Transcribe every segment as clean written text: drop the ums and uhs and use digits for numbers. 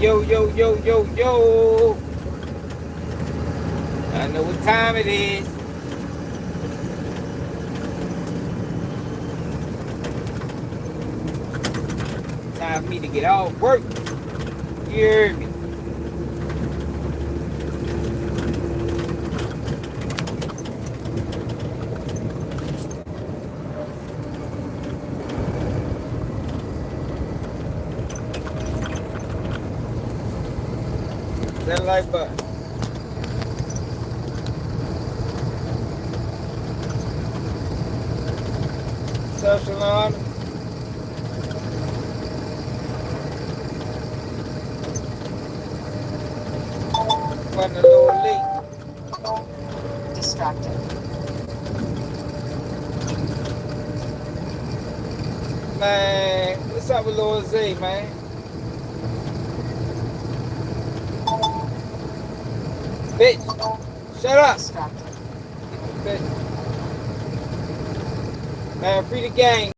Yo, yo, yo, yo, yo. I know what time it is. Time for me to get off work. You heard me. That like button. Social on. Running a little late. Distracted. Man, what's up with Lil ZAY, man? Bitch, shut up. Distracted. Bitch. Man, free the gang.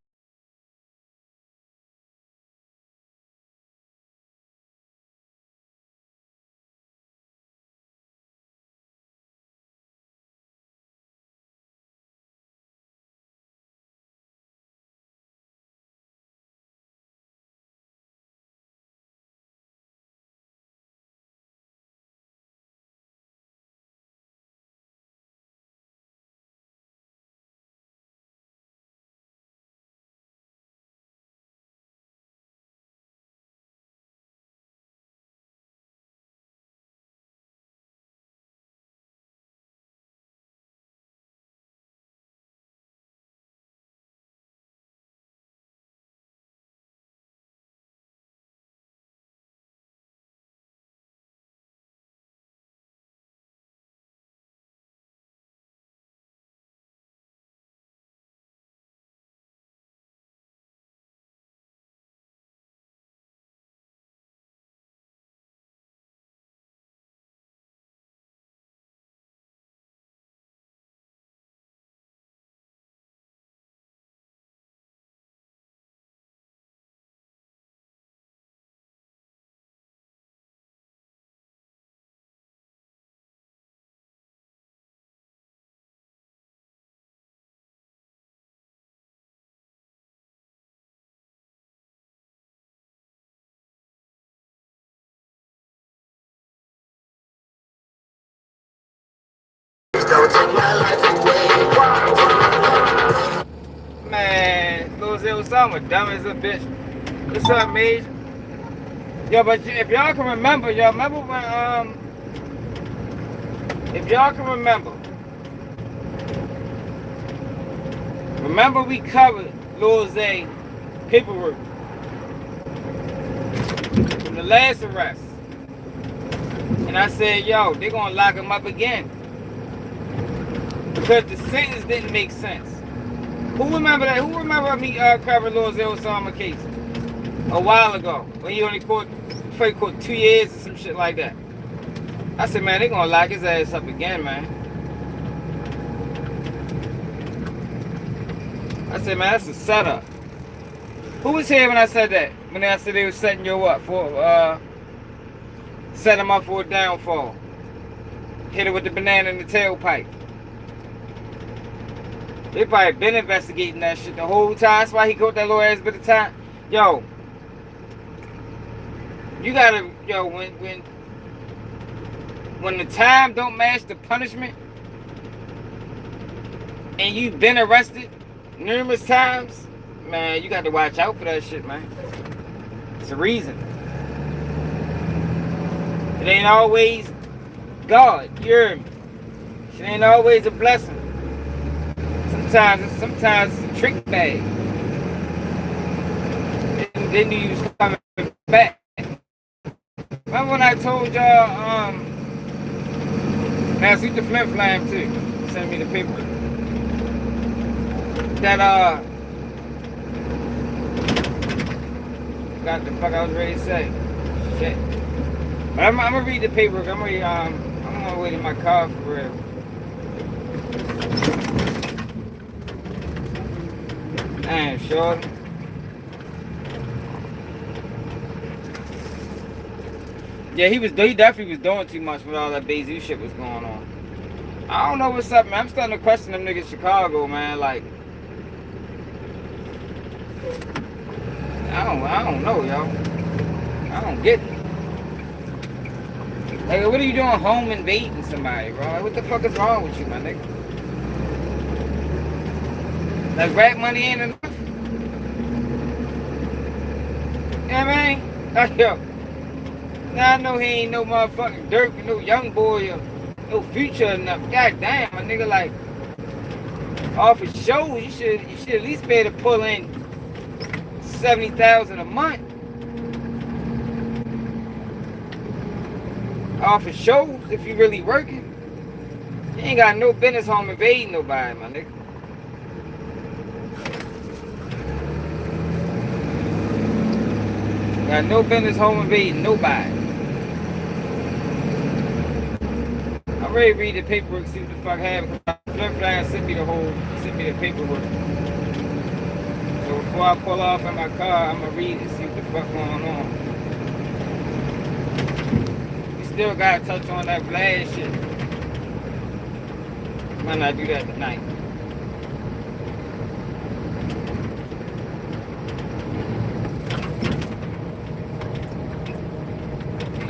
Man, Lil ZAY, OSAMA, dumb as a bitch. What's up, Mage? Yo, but if y'all can remember, y'all remember when, if y'all can remember we covered Lil ZAY paperwork from the last arrest. And I said, yo, they're gonna lock him up again. Because the sentence didn't make sense. Who remember that? Who remember me covering Lil ZAY OSAMA case a while ago when he only caught 2 years or some shit like that? I said, man, they gonna lock his ass up again, man. I said, man, that's a setup. Who was here when I said that? When I said they was setting you up for, set him up for a downfall. Hit it with the banana in the tailpipe. They probably been investigating that shit the whole time. That's why he caught that little ass bit of time. Yo, you gotta, yo, when the time don't match the punishment, and you've been arrested numerous times, man, you got to watch out for that shit, man. It's a reason. It ain't always God, you hear me? It ain't always a blessing. Sometimes it's a trick bag. And then you was coming back. Remember when I told y'all, now see the Flint Flam too. Send me the paper. That forgot the fuck I was ready to say. Shit. But I'm gonna read the paperwork. I'm gonna wait in my car for real. Damn, short. Yeah, he definitely was doing too much with all that Bezu shit was going on. I don't know what's up, man. I'm starting to question them niggas in Chicago, man. Like, I don't know, yo. I don't get it. Like, what are you doing home invading somebody, bro? Like, what the fuck is wrong with you, my nigga? Like, rap money ain't enough? You know what I mean? Like, yo. Now I know he ain't no motherfucking Dirk, no young boy, or no future enough. God damn, my nigga, like, off his show, you should at least be able to pull in $70,000 a month. Off his shows, if you really working. You ain't got no business home invading nobody, my nigga. Got no business home invading nobody. I'm ready to read the paperwork, see what the fuck happened. Flip flag sent me the paperwork. So before I pull off in my car, I'm gonna read it, see what the fuck going on. We still gotta touch on that Vlad shit. Might not do that tonight.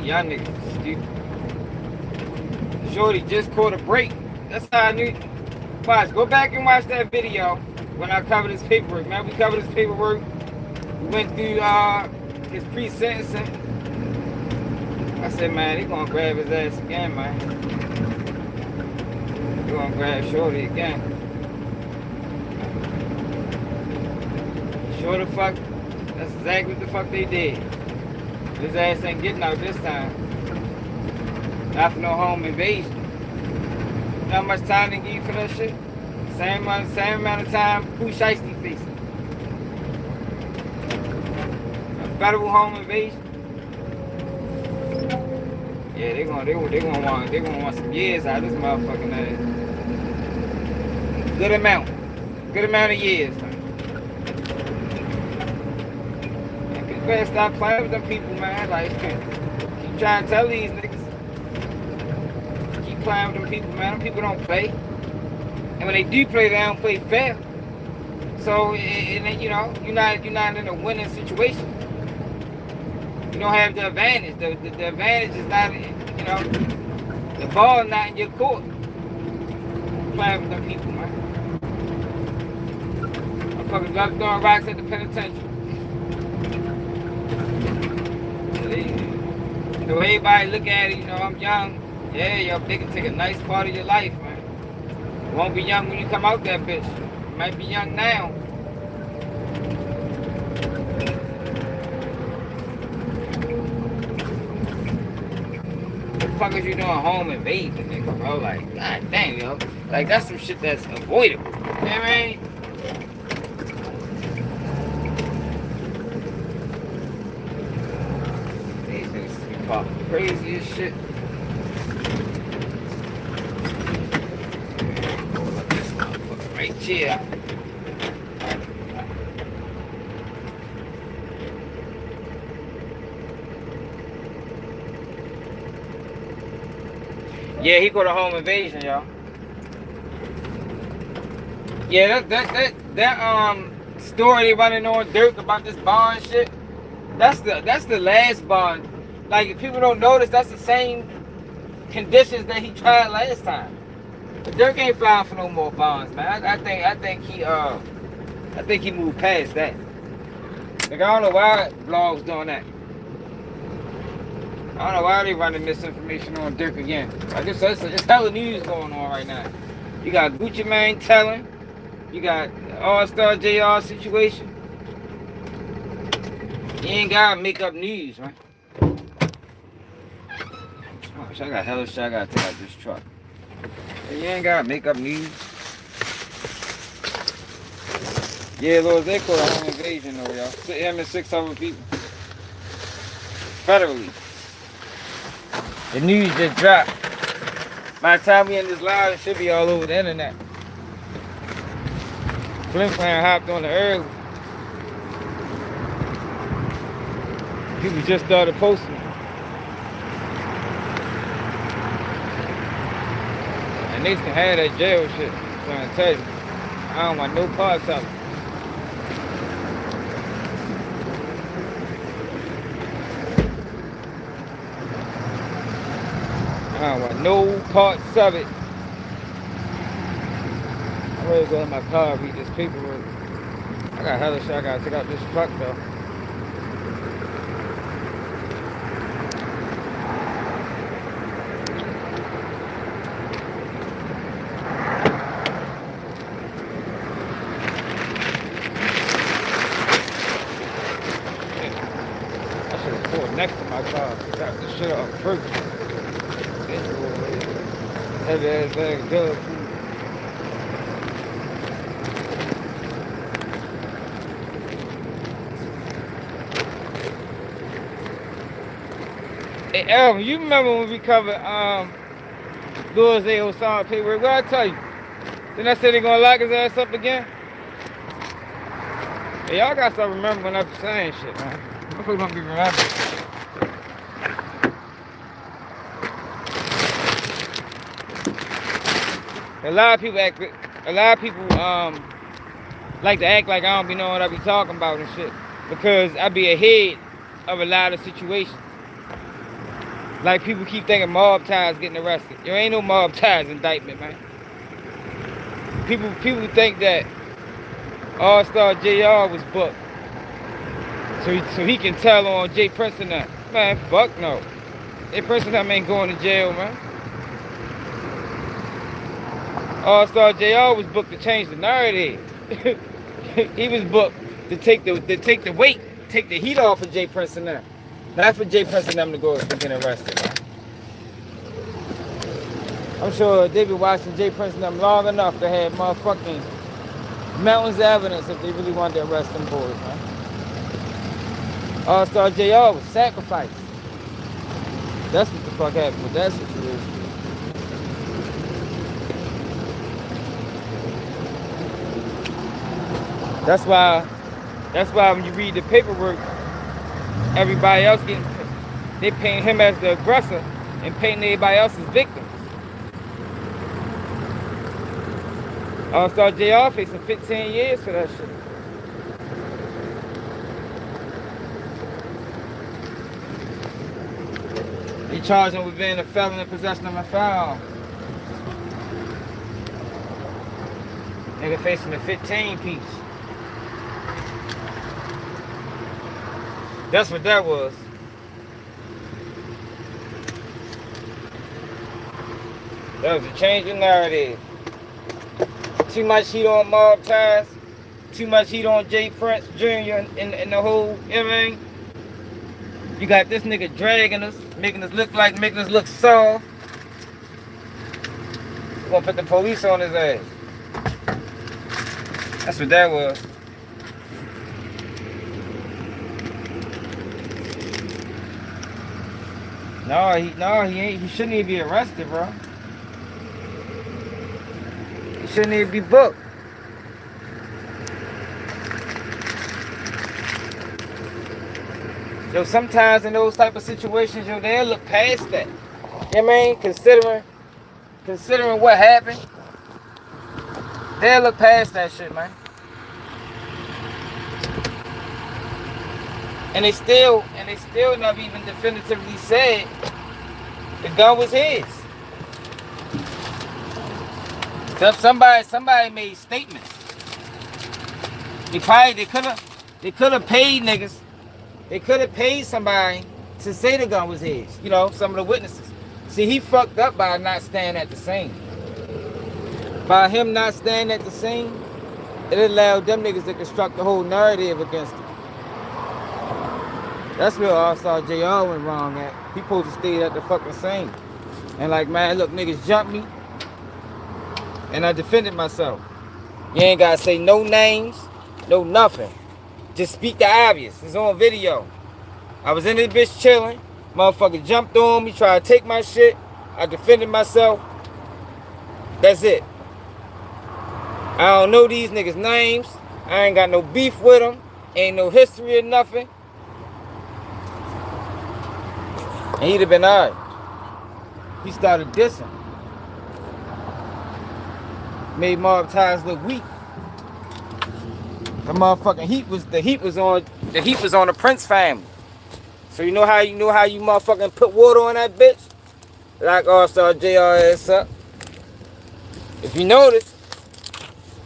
Y'all niggas stupid. Shorty just caught a break. That's how I knew. Watch, go back and watch that video when I covered his paperwork. Man, we covered his paperwork. We went through his pre-sentencing. I said, man, they gonna grab his ass again, man. They gonna grab Shorty again. Sure the fuck, that's exactly what the fuck they did. His ass ain't getting out this time. Not for no home invasion. You know how much time they give you for that shit? Same amount of time Pooh Shiesty facing. A federal home invasion. Yeah, they gonna want some years out of this motherfucking ass. Good amount of years, man. You better stop playing with them people, man. Like, keep trying to tell these niggas. Keep playing with them people, man. Them people don't play. And when they do play, they don't play fair. So, and then, you know, you're not in a winning situation. You don't have the advantage. The advantage is not, you know, the ball is not in your court. Playing with them people, man. Motherfuckers love throwing rocks at the penitentiary. The way everybody look at it, you know, I'm young. Yeah, yo, they can take a nice part of your life, man. You won't be young when you come out that bitch. You might be young now. What the fuck is you doing home invading, nigga, bro? Like, god damn, yo. Like, that's some shit that's avoidable. You know what I mean? Crazy as shit. This motherfucker right here. Yeah, he got a home invasion, y'all. Yeah, that story they running on Dirk about this bond shit. That's the last bond. Like, if people don't notice, that's the same conditions that he tried last time. But Dirk ain't filing for no more bonds, man. I think he moved past that. Like, I don't know why blogs doing that. I don't know why they running misinformation on Dirk again. Like, it's hella news going on right now. You got Gucci Mane telling. You got Allstar Jr situation. You ain't gotta make up news, man. I got hella shit I gotta take out this truck. You ain't gotta make up news. Yeah, Lord, they call it home invasion though, y'all. Him and 6 other people. Federally. The news just dropped. By the time we end this live, it should be all over the internet. Flim Flam hopped on the early. People just started posting. niggas can have that jail shit. I'm trying to tell you. I don't want no parts of it. I don't want no parts of it. I'm ready to go in my car and read this paperwork. I got hella shit I gotta take out this truck though. I should have pulled next to my car. Got this shit off first. Heavy ass bag of dog food. Hey, Elvin, you remember when we covered ZAY OSAMA paperwork? What I tell you? Then I said they gonna lock his ass up again? Hey, y'all gotta start remembering when I'm saying shit, man. Motherfuckers don't be remembering. A lot of people like to act like I don't be knowing what I be talking about and shit. Because I be ahead of a lot of situations. Like people keep thinking mob ties getting arrested. There ain't no mob ties indictment, man. People think that Allstar Jr was booked. So he can tell on Jay Prince and that. Man, fuck no. Jay Prince and them ain't going to jail, man. Allstar Jr was booked to change the narrative. He was booked to take the weight, take the heat off of Jay Prince and them. Not for Jay Prince and them to go and get arrested, man. I'm sure they've been watching Jay Prince and them long enough to have motherfucking mountains of evidence if they really wanted to arrest them boys, man. Allstar Jr was sacrificed. That's what the fuck happened with that situation. That's why when you read the paperwork, everybody else they paint him as the aggressor and painting everybody else as victims. Allstar Jr facing 15 years for that shit. They charged him with being a felon in possession of a firearm. Nigga facing a 15 piece. That's what that was. That was a change in narrative. Too much heat on mob ties. Too much heat on Jay Prince Jr. and the whole, you know what I mean? You got this nigga dragging us, making us look soft. We're gonna put the police on his ass. That's what that was. No, he ain't. He shouldn't even be arrested, bro. He shouldn't even be booked. Yo, sometimes in those type of situations, yo, they'll look past that. You know what I mean? Considering what happened, they'll look past that shit, man. And they still never even definitively said the gun was his. Somebody made statements. They could have paid niggas. They could have paid somebody to say the gun was his. You know, some of the witnesses. See, he fucked up by not standing at the scene. By him not standing at the scene, it allowed them niggas to construct the whole narrative against him. That's where Allstar Jr went wrong at. He supposed to stay at the fucking scene. And like, man, look, niggas jumped me. And I defended myself. You ain't gotta say no names, no nothing. Just speak the obvious. It's on video. I was in this bitch chilling. Motherfucker jumped on me, tried to take my shit. I defended myself. That's it. I don't know these niggas' names. I ain't got no beef with them. Ain't no history or nothing. And he'd have been alright. He started dissing. Made mob ties look weak. The motherfucking heat was on the Prince family. So you know how you motherfucking put water on that bitch? Like Allstar Jr. ass up. If you notice,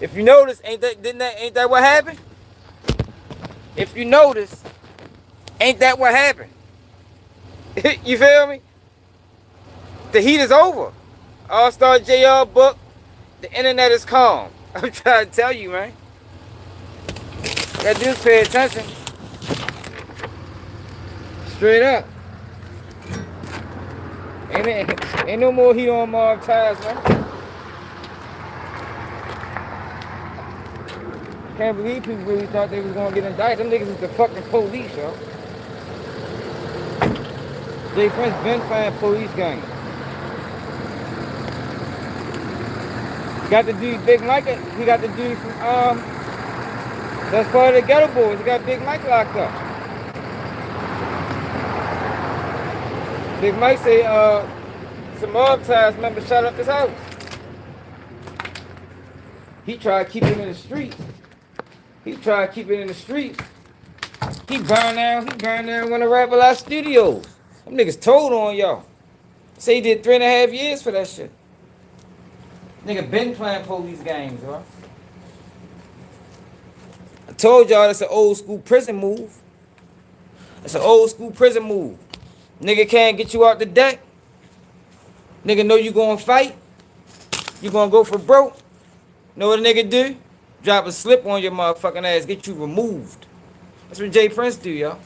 ain't that what happened? If you notice, ain't that what happened? You feel me? The heat is over. Allstar Jr. book, the internet is calm. I'm trying to tell you, man. You gotta just pay attention. Straight up. Ain't no more heat on mob ties, man. Can't believe people really thought they was gonna get indicted. Them niggas is the fucking police, yo. Jay Prince been playing police gang. Got the dude Big Mike. He got the dude from that's part of the Ghetto Boys. He got Big Mike locked up. Big Mike say some mob ties member shot up his house. He tried to keep it in the streets. He burned down one of Rap Live Studios. Them niggas told on y'all. Say he did 3.5 years for that shit. Nigga been playing police games, bro. I told y'all that's an old school prison move. Nigga can't get you out the deck. Nigga know you gonna fight. You gonna go for broke. Know what a nigga do? Drop a slip on your motherfucking ass, get you removed. That's what Jay Prince do, y'all.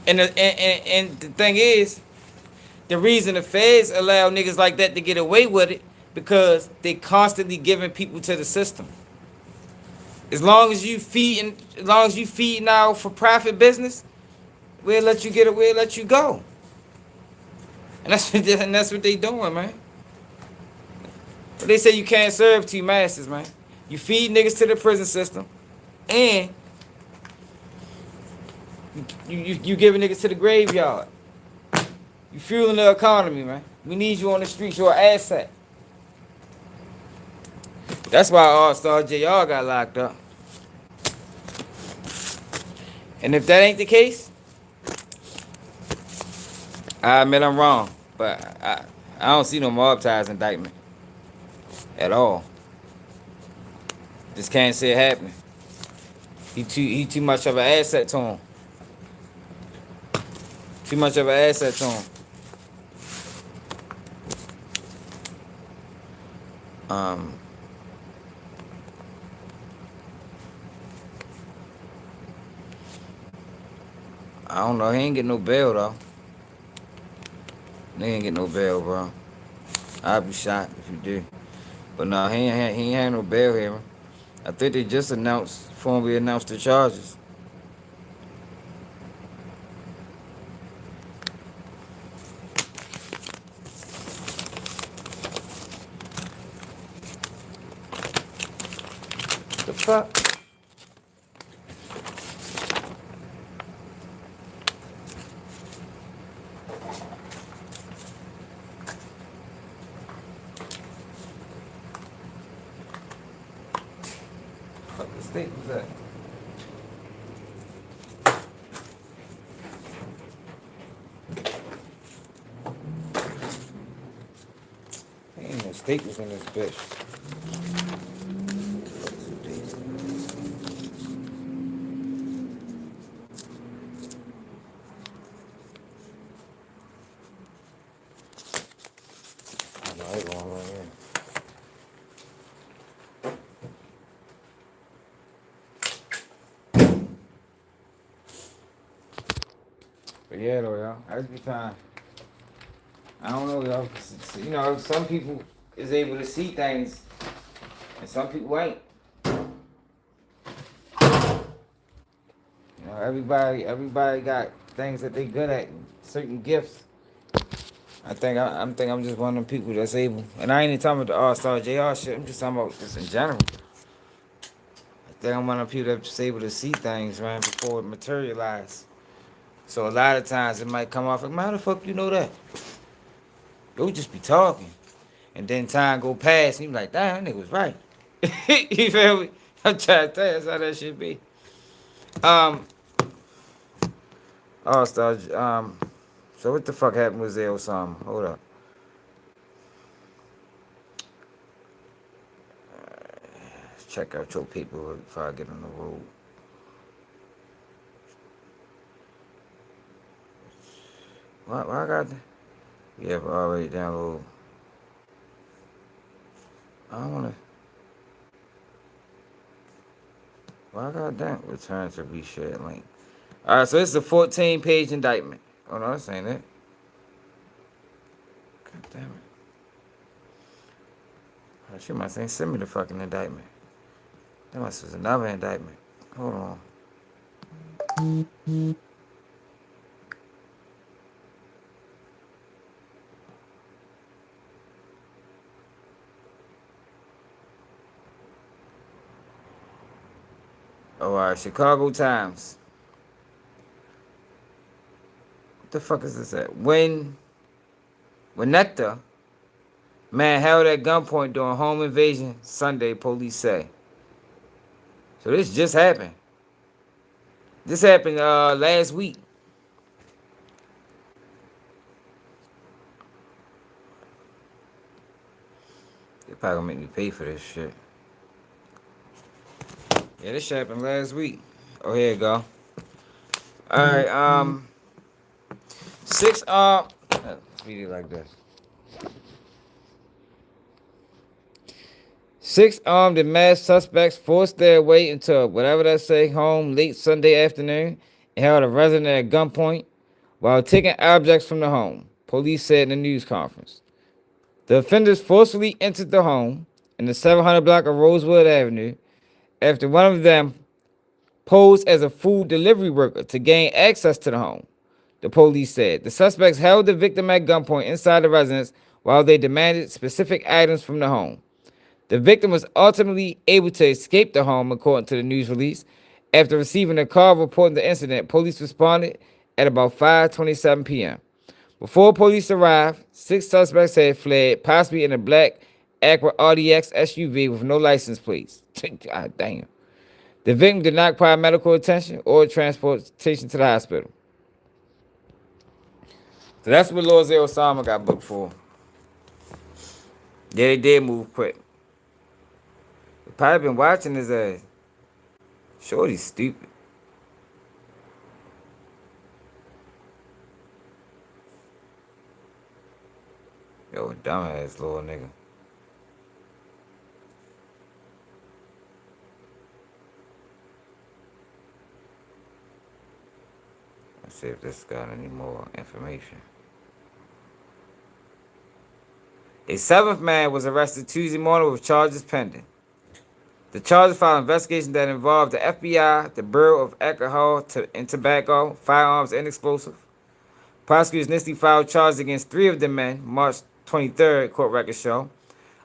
And the thing is, the reason the feds allow niggas like that to get away with it, because they constantly giving people to the system. As long as you feeding out for profit business, we'll let you go. And that's what they doing, man. But they say you can't serve two masters, man. You feed niggas to the prison system, and you giving niggas to the graveyard. You fueling the economy, man. We need you on the streets. You're an asset. That's why Allstar Jr. got locked up. And if that ain't the case, I admit I'm wrong. But I don't see no mob ties indictment at all. Just can't see it happening. He too much of an asset to him. Too much of an asset to him. I don't know. He ain't get no bail though. They ain't get no bail, bro. I'd be shocked if you do. But no, he ain't had no bail here. I think they just formally announced the charges. The fuck? What the state was that? Ain't no staples in this bitch. I know it's going right here. But yeah, though, y'all. Every time. I don't know, y'all. You know, some people is able to see things, and some people ain't. You know, everybody got things that they good at, certain gifts. I think I'm just one of them people that's able. And I ain't even talking about the Allstar Jr. shit. I'm just talking about just in general. I think I'm one of them people that's able to see things, man, before it materialize. So a lot of times it might come off like, how the fuck you know that? You'll just be talking. And then time go past, and you be like, damn, that nigga was right. You feel me? I'm trying to tell you, that's how that shit be. Um, Allstar, so what the fuck happened with ZAY OSAMA? Hold up. Let's check out your paperwork before I get on the road. Why I got that? Yeah, but already download. I don't wanna. Why I got that? Return to reshared link. Alright, so this is a 14-page indictment. Oh no, this ain't it. God damn it. Oh, she must ain't send me the fucking indictment. That must was another indictment. Hold on. Oh, alright, Chicago Times. What the fuck is this at? When Nectar, man held at gunpoint during home invasion Sunday, police say. So this just happened. This happened last week. They probably gonna make me pay for this shit. Yeah, this shit happened last week. Oh, here you go. Alright, six let's read it like this. 6 armed and masked suspects forced their way into whatever that say home late Sunday afternoon and held a resident at gunpoint while taking objects from the home, police said in a news conference. The offenders forcefully entered the home in the 700 block of Rosewood Avenue after one of them posed as a food delivery worker to gain access to the home, the police said. The suspects held the victim at gunpoint inside the residence while they demanded specific items from the home. The victim was ultimately able to escape the home, according to the news release. After receiving a call reporting the incident, police responded at about 5:27 p.m. Before police arrived, 6 suspects had fled, possibly in a black Acura RDX SUV with no license plates. God damn. The victim did not require medical attention or transportation to the hospital. So that's what Lord ZAY OSAMA got booked for. Yeah, they did move quick. They probably been watching his ass. Shorty's stupid. Yo, dumbass little nigga. Let's see if this got any more information. A 7th man was arrested Tuesday morning with charges pending. The charges filed investigation that involved the FBI, the Bureau of Alcohol and Tobacco, Firearms, and Explosive. Prosecutors initially filed charges against 3 of the men, March 23rd, court records show.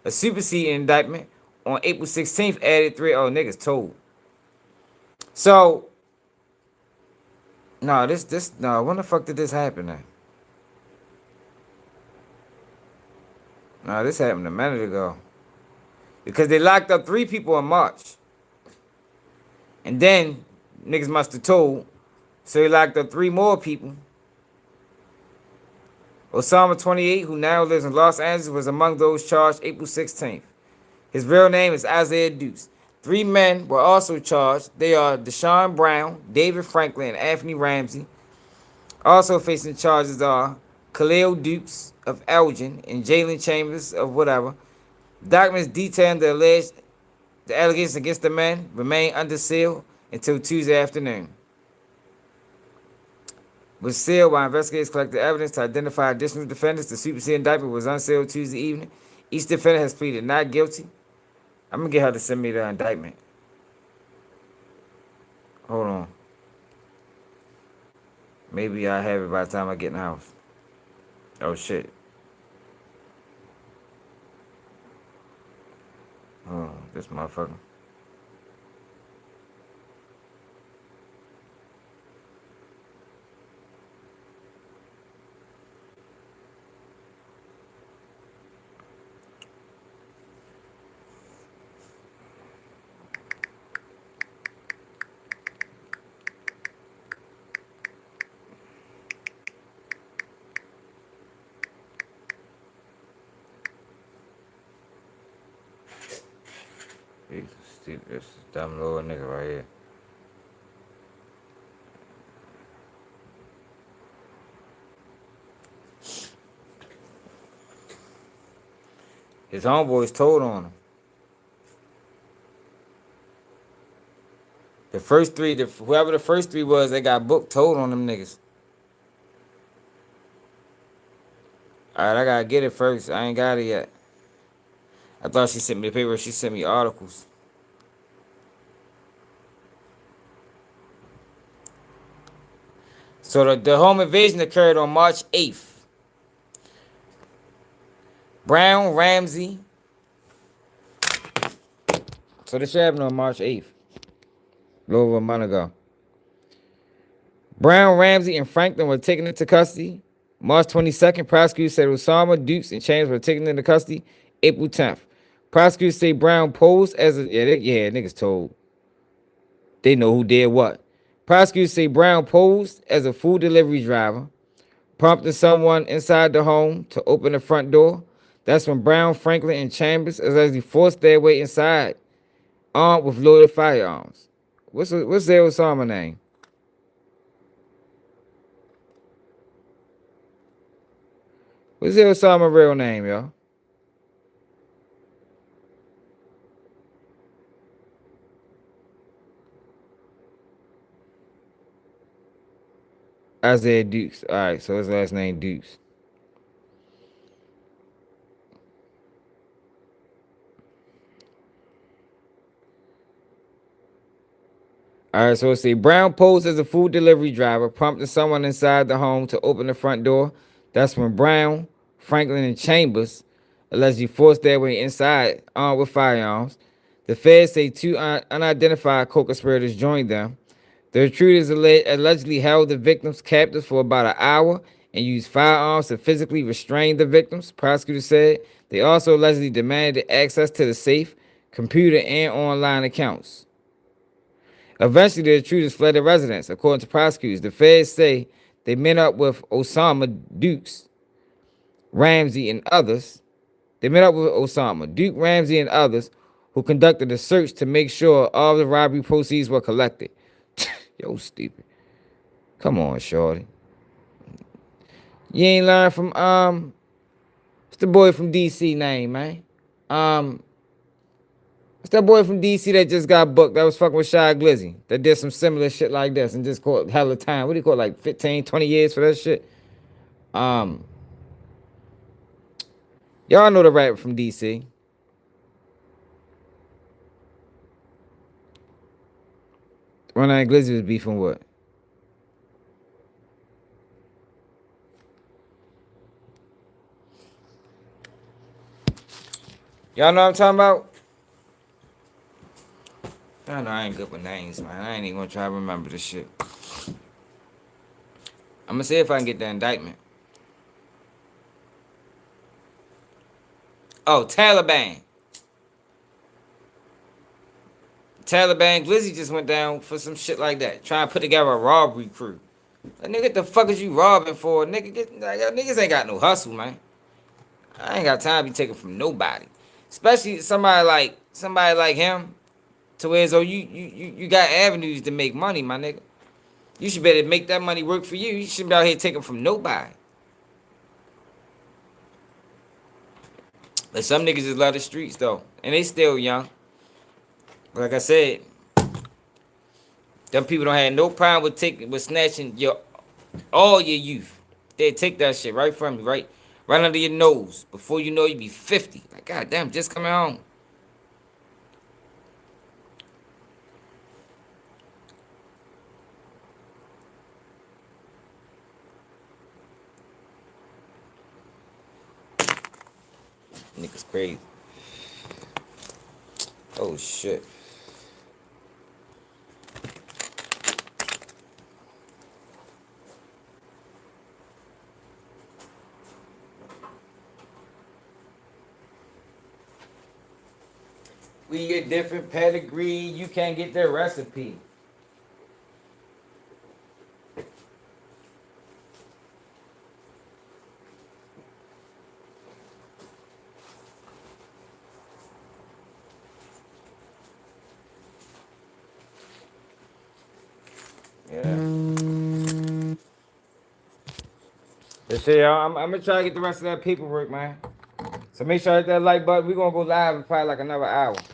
A superseding indictment on April 16th added 3. Oh, niggas told. So, no, no, when the fuck did this happen then? No, this happened a minute ago. Because they locked up 3 people in March. And then, niggas must have told. So they locked up 3 more people. OSAMA, 28, who now lives in Los Angeles, was among those charged April 16th. His real name is Isaiah Dukes. 3 men were also charged. They are Deshaun Brown, David Franklin, and Anthony Ramsey. Also facing charges are Khalil Dukes of Elgin and Jalen Chambers of whatever. Documents detailing the allegations against the men remain under seal until Tuesday afternoon. Was sealed while investigators collected evidence to identify additional defendants. The superseding indictment was unsealed Tuesday evening. Each defendant has pleaded not guilty. I'm going to get her to send me the indictment. Hold on. Maybe I have it by the time I get in the house. Oh, shit. Oh, this motherfucker. See this dumb little nigga right here. His homeboys told on him. The first three, whoever the first three was, they got booked, told on them niggas. Alright, I gotta get it first. I ain't got it yet. I thought she sent me the paper. She sent me articles. So the home invasion occurred on March 8th. Brown, Ramsey. So this shit happened on March 8th. A little over a month ago. Brown, Ramsey, and Franklin were taken into custody. March 22nd, prosecutors said Osama, Dukes, and Chambers were taken into custody. April 10th. Prosecutors say Brown posed as a... Yeah, niggas told. They know who did what. Prosecutors say Brown posed as a food delivery driver, prompting someone inside the home to open the front door. That's when Brown, Franklin, and Chambers allegedly forced their way inside, armed with loaded firearms. What's their Osama name? What's their Osama real name, y'all? Isaiah Dukes. All right, so his last name Dukes. All right, so let's see. Brown posed as a food delivery driver, prompting someone inside the home to open the front door. That's when Brown, Franklin, and Chambers allegedly forced their way inside, armed with firearms. The feds say two unidentified co-conspirators joined them. The intruders allegedly held the victims captive for about an hour and used firearms to physically restrain the victims, prosecutors said. They also allegedly demanded access to the safe, computer, and online accounts. Eventually, the intruders fled the residence, according to prosecutors. The feds say they met up with Osama, Dukes, Ramsey, and others. They met up with Osama, Duke, Ramsey, and others who conducted a search to make sure all the robbery proceeds were collected. Yo, stupid. Come on, shorty. You ain't learned from, what's the boy from DC name, man? What's that boy from DC that just got booked that was fucking with Shy Glizzy that did some similar shit like this and just caught hella time? What do you call it, like 15, 20 years for that shit? Y'all know the rapper from DC. When Glizzy was beefing what? Y'all know what I'm talking about? I know I ain't good with names, man. I ain't even gonna try to remember this shit. I'm gonna see if I can get the indictment. Oh, Taliban. Glizzy just went down for some shit like that. Trying to put together a robbery crew. Like, nigga, what the fuck is you robbing for? Niggas ain't got no hustle, man. I ain't got time to be taken from nobody. Especially somebody like him. To where so you got avenues to make money, my nigga. You should better make that money work for you. You shouldn't be out here taking from nobody. But some niggas just love the streets though. And they still young. But like I said, them people don't have no problem with snatching all your youth. They take that shit right from you, right under your nose. Before you know you be 50. Like, goddamn, just coming home. Niggas crazy. Oh shit. We get different pedigree. You can't get their recipe. Yeah. But shit, y'all, I'm gonna try to get the rest of that paperwork, man. So make sure I hit that like button. We're gonna go live in probably like another hour.